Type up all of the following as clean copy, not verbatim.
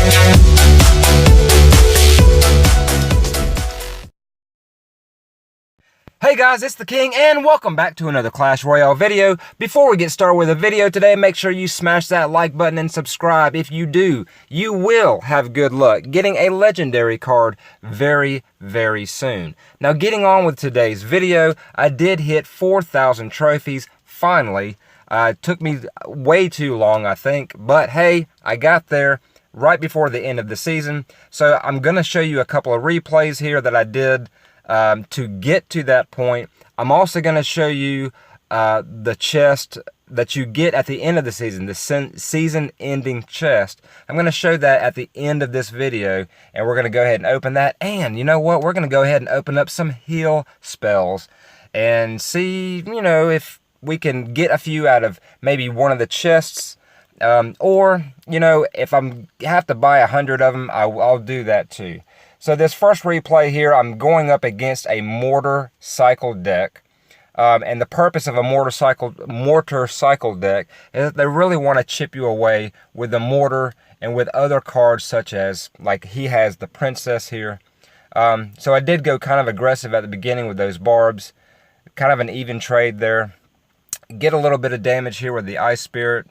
Hey guys, it's the King and welcome back to another Clash Royale video. Before we get started with the video today, make sure you smash that like button and subscribe. If you do, you will have good luck getting a legendary card very, very soon. Now getting on with today's video, I did hit 4,000 trophies, finally. It took me way too long, I think, but hey, I got there right before the end of the season. So I'm going to show you a couple of replays here that I did to get to that point. I'm also going to show you the chest that you get at the end of the season, the season ending chest. I'm going to show that at the end of this video, and we're going to go ahead and open that. And you know what? We're going to go ahead and open up some heal spells and see, you know, if we can get a few out of maybe one of the chests. Or, you know, if I have to buy 100 of them, I'll do that too. So this first replay here, I'm going up against a mortar cycle deck. And the purpose of a mortar cycle deck is that they really want to chip you away with the mortar and with other cards such as, like he has the princess here. So I did go kind of aggressive at the beginning with those barbs. Kind of an even trade there. Get a little bit of damage here with the ice spirit.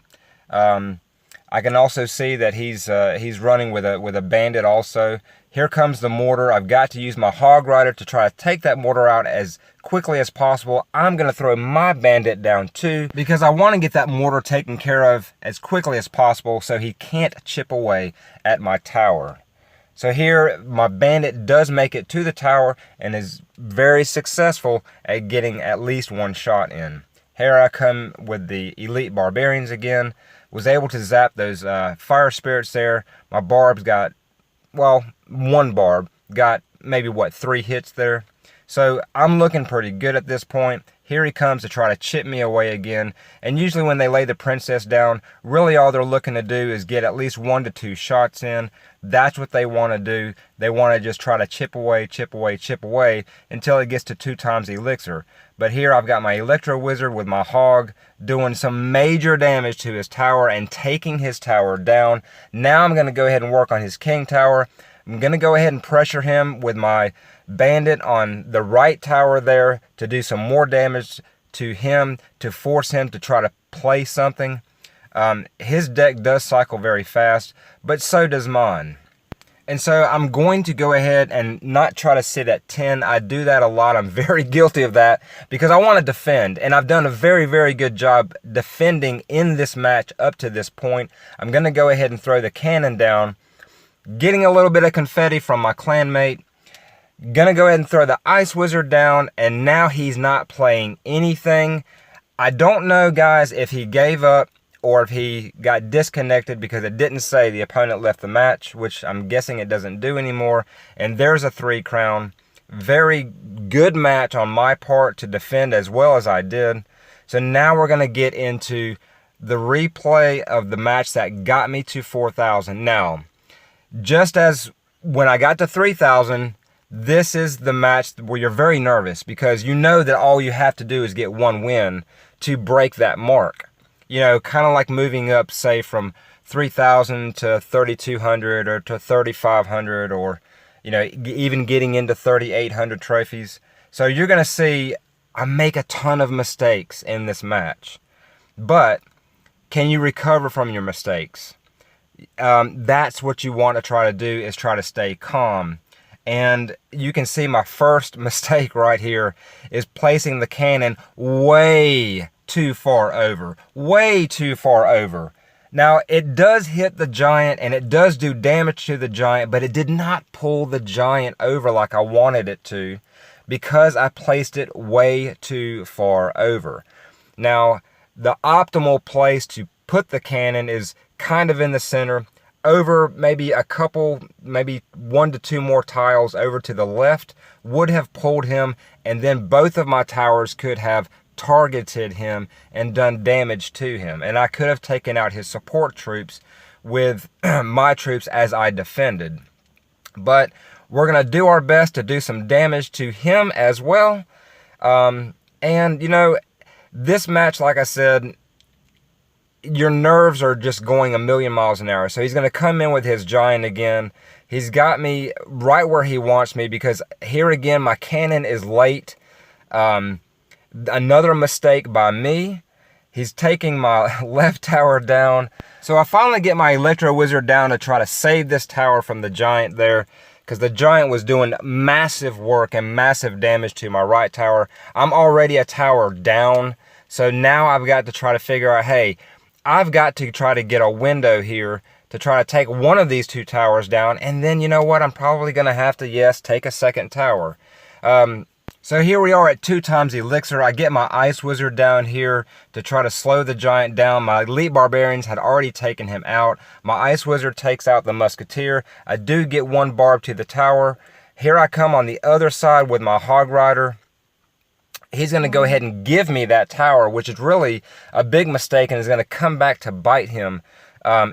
I can also see that he's running with a bandit also. Here comes the mortar. I've got to use my hog rider to try to take that mortar out as quickly as possible. I'm going to throw my bandit down too because I want to get that mortar taken care of as quickly as possible so he can't chip away at my tower. So here my bandit does make it to the tower and is very successful at getting at least one shot in. Here I come with the elite barbarians again. Was able to zap those fire spirits there. My barbs got, well, one barb got maybe, what, 3 hits there. So I'm looking pretty good at this point. Here he comes to try to chip me away again. And usually when they lay the princess down, really all they're looking to do is get at least 1 to 2 shots in. That's what they want to do. They want to just try to chip away until it gets to 2 times elixir. But here I've got my Electro Wizard with my hog doing some major damage to his tower and taking his tower down. Now I'm going to go ahead and work on his king tower. I'm going to go ahead and pressure him with my bandit on the right tower there to do some more damage to him, to force him to try to play something. His deck does cycle very fast, but so does mine. And so I'm going to go ahead and not try to sit at 10. I do that a lot. I'm very guilty of that because I want to defend. And I've done a very, very good job defending in this match up to this point. I'm going to go ahead and throw the cannon down. Getting a little bit of confetti from my clanmate. Gonna go ahead and throw the ice wizard down. And now he's not playing anything. I don't know, guys, if he gave up or if he got disconnected because it didn't say the opponent left the match, which I'm guessing it doesn't do anymore. And there's a 3 crown. Very good match on my part to defend as well as I did. So now we're going to get into the replay of the match that got me to 4,000. Now, just as when I got to 3,000, this is the match where you're very nervous because you know that all you have to do is get 1 win to break that mark. You know, kind of like moving up, say, from 3,000 to 3,200 or to 3,500 or, you know, even getting into 3,800 trophies. So you're going to see I make a ton of mistakes in this match. But can you recover from your mistakes? That's what you want to try to do, is try to stay calm. And you can see my first mistake right here is placing the cannon way too far over. Way too far over. Now, it does hit the giant and it does do damage to the giant, but it did not pull the giant over like I wanted it to because I placed it way too far over. Now, the optimal place to put the cannon is kind of in the center, over maybe a couple, maybe 1 to 2 more tiles over to the left would have pulled him, and then both of my towers could have targeted him and done damage to him. And I could have taken out his support troops with my troops as I defended. But we're going to do our best to do some damage to him as well. And, you know, this match, like I said, your nerves are just going a million miles an hour. So he's going to come in with his giant again. He's got me right where he wants me, because here again, my cannon is late. Another mistake by me. He's taking my left tower down. So I finally get my Electro Wizard down to try to save this tower from the giant there, because the giant was doing massive work and massive damage to my right tower. I'm already a tower down. So now I've got to try to figure out, hey, I've got to try to get a window here to try to take one of these two towers down. And then, you know what? I'm probably going to have to, yes, take a second tower. So here we are at 2 times elixir. I get my Ice Wizard down here to try to slow the giant down. My Elite Barbarians had already taken him out. My Ice Wizard takes out the Musketeer. I do get 1 barb to the tower. Here I come on the other side with my Hog Rider. He's going to go ahead and give me that tower, which is really a big mistake and is going to come back to bite him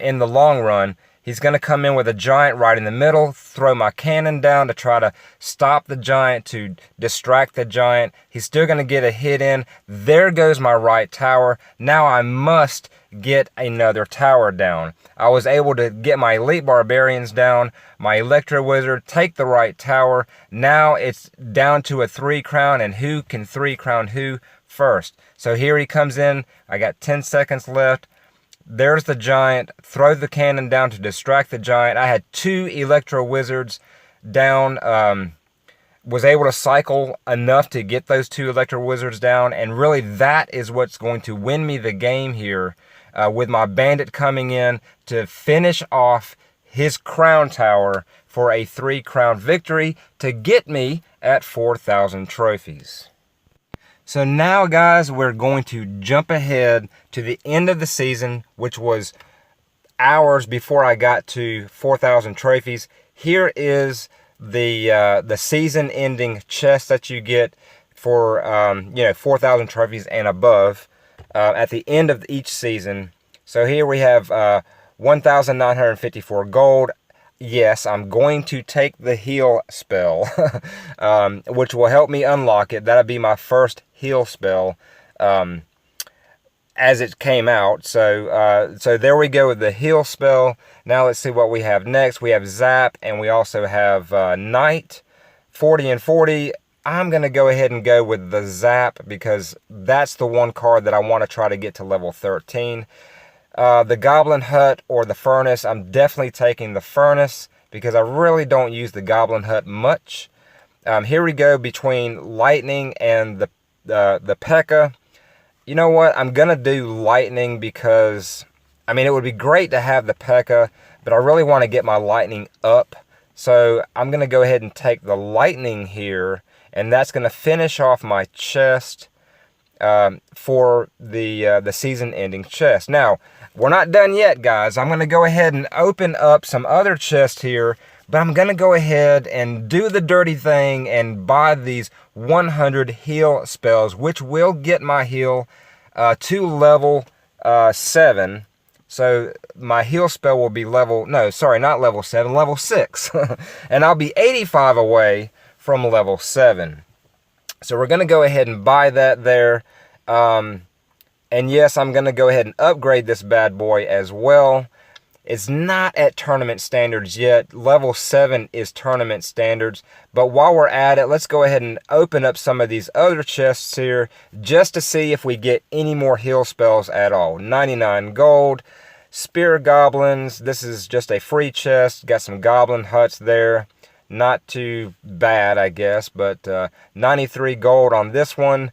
in the long run. He's going to come in with a giant right in the middle, throw my cannon down to try to stop the giant, to distract the giant. He's still going to get a hit in. There goes my right tower. Now I must get another tower down. I was able to get my Elite Barbarians down, my Electro Wizard, take the right tower. Now it's down to a 3 crown, and who can 3 crown who first? So here he comes in. I got 10 seconds left. There's the giant. Throw the cannon down to distract the giant. I had 2 Electro Wizards down. Was able to cycle enough to get those 2 Electro Wizards down. And really that is what's going to win me the game here. With my bandit coming in to finish off his crown tower for a 3 crown victory to get me at 4,000 trophies. So now, guys, we're going to jump ahead to the end of the season, which was hours before I got to 4,000 trophies. Here is the season-ending chest that you get for 4,000 trophies and above at the end of each season. So here we have 1,954 gold. Yes, I'm going to take the heal spell, which will help me unlock it. That'll be my first heal spell as it came out. So there we go with the heal spell. Now let's see what we have next. We have Zap, and we also have Night, 40 and 40. I'm going to go ahead and go with the Zap because that's the one card that I want to try to get to level 13. The Goblin Hut or the Furnace, I'm definitely taking the Furnace because I really don't use the Goblin Hut much. Here we go between Lightning and the P.E.K.K.A. You know what? I'm going to do Lightning because, I mean, it would be great to have the P.E.K.K.A., but I really want to get my Lightning up. So I'm going to go ahead and take the Lightning here, and that's going to finish off my chest for the season-ending chest. Now, we're not done yet, guys. I'm going to go ahead and open up some other chests here, but I'm going to go ahead and do the dirty thing and buy these 100 heal spells, which will get my heal to level 7. So my heal spell will be level, no, sorry, not level 7, level 6. And I'll be 85 away from level 7. So we're going to go ahead and buy that there. And yes, I'm going to go ahead and upgrade this bad boy as well. It's not at tournament standards yet. Level 7 is tournament standards. But while we're at it, let's go ahead and open up some of these other chests here just to see if we get any more heal spells at all. 99 gold. Spear Goblins. This is just a free chest. Got some Goblin Huts there. Not too bad, I guess. But 93 gold on this one.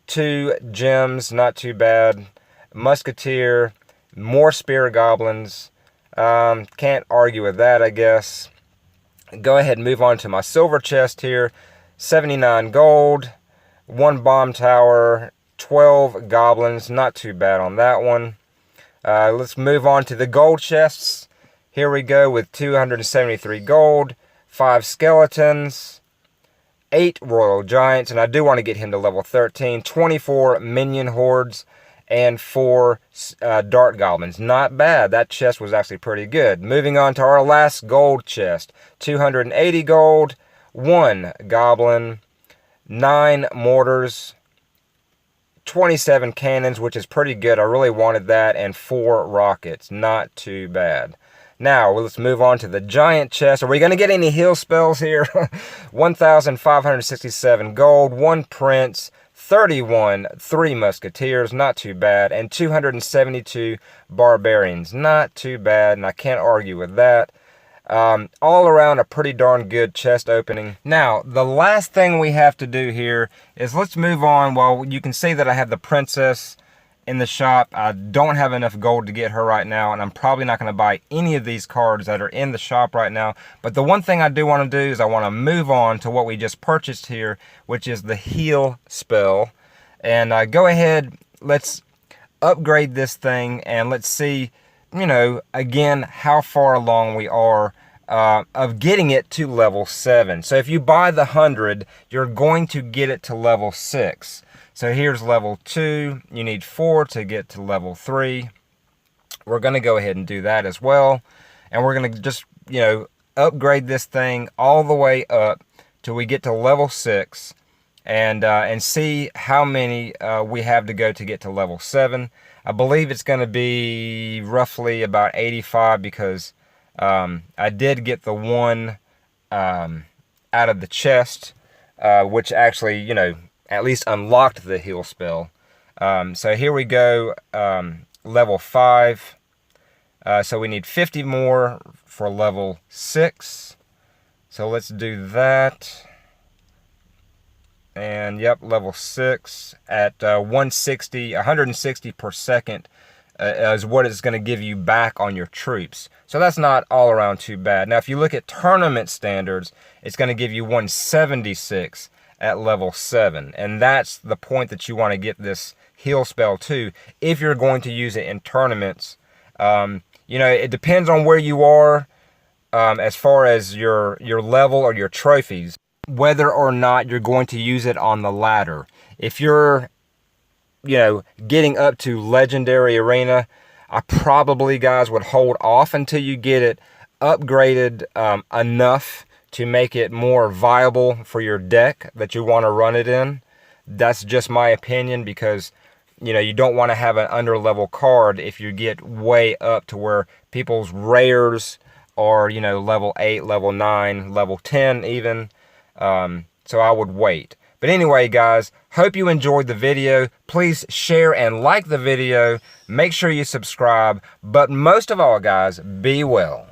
2 gems, not too bad. Musketeer, more Spear Goblins. Can't argue with that, I guess. Go ahead and move on to my silver chest here. 79 gold, 1 bomb tower, 12 goblins. Not too bad on that one. Let's move on to the gold chests. Here we go with 273 gold, 5 skeletons, 8 royal giants, and I do want to get him to level 13, 24 minion hordes, and 4 dart goblins. Not bad. That chest was actually pretty good. Moving on to our last gold chest. 280 gold, 1 goblin, 9 mortars, 27 cannons, which is pretty good. I really wanted that, and 4 rockets. Not too bad. Now, let's move on to the giant chest. Are we going to get any heal spells here? 1,567 gold, 1 prince, 31, 3 musketeers, not too bad, and 272 barbarians. Not too bad, and I can't argue with that. All around a pretty darn good chest opening. Now, the last thing we have to do here is let's move on. Well, you can see that I have the princess in the shop. I don't have enough gold to get her right now, and I'm probably not going to buy any of these cards that are in the shop right now. But the one thing I do want to do is I want to move on to what we just purchased here, which is the heal spell. And go ahead, let's upgrade this thing, and let's see, you know, again, how far along we are of getting it to level 7. So if you buy the 100, you're going to get it to level 6. So here's level 2. You need 4 to get to level 3. We're going to go ahead and do that as well. And we're going to just, you know, upgrade this thing all the way up till we get to level 6. And see how many we have to go to get to level 7. I believe it's going to be roughly about 85 because I did get the one out of the chest, which actually, you know, at least unlocked the heal spell. So here we go, level 5. So we need 50 more for level 6. So let's do that. And yep, level 6 at 160 per second is what it's going to give you back on your troops. So that's not all around too bad. Now, if you look at tournament standards, it's going to give you 176 at level 7. And that's the point that you want to get this heal spell to if you're going to use it in tournaments. You know, it depends on where you are as far as your level or your trophies, whether or not you're going to use it on the ladder. If you're, you know, getting up to legendary arena, I probably, guys, would hold off until you get it upgraded enough to make it more viable for your deck that you want to run it in. That's just my opinion, because, you know, you don't want to have an under-level card if you get way up to where people's rares are, you know, level 8, level 9, level 10 even. So I would wait. But anyway, guys, hope you enjoyed the video. Please share and like the video. Make sure you subscribe. But most of all, guys, be well.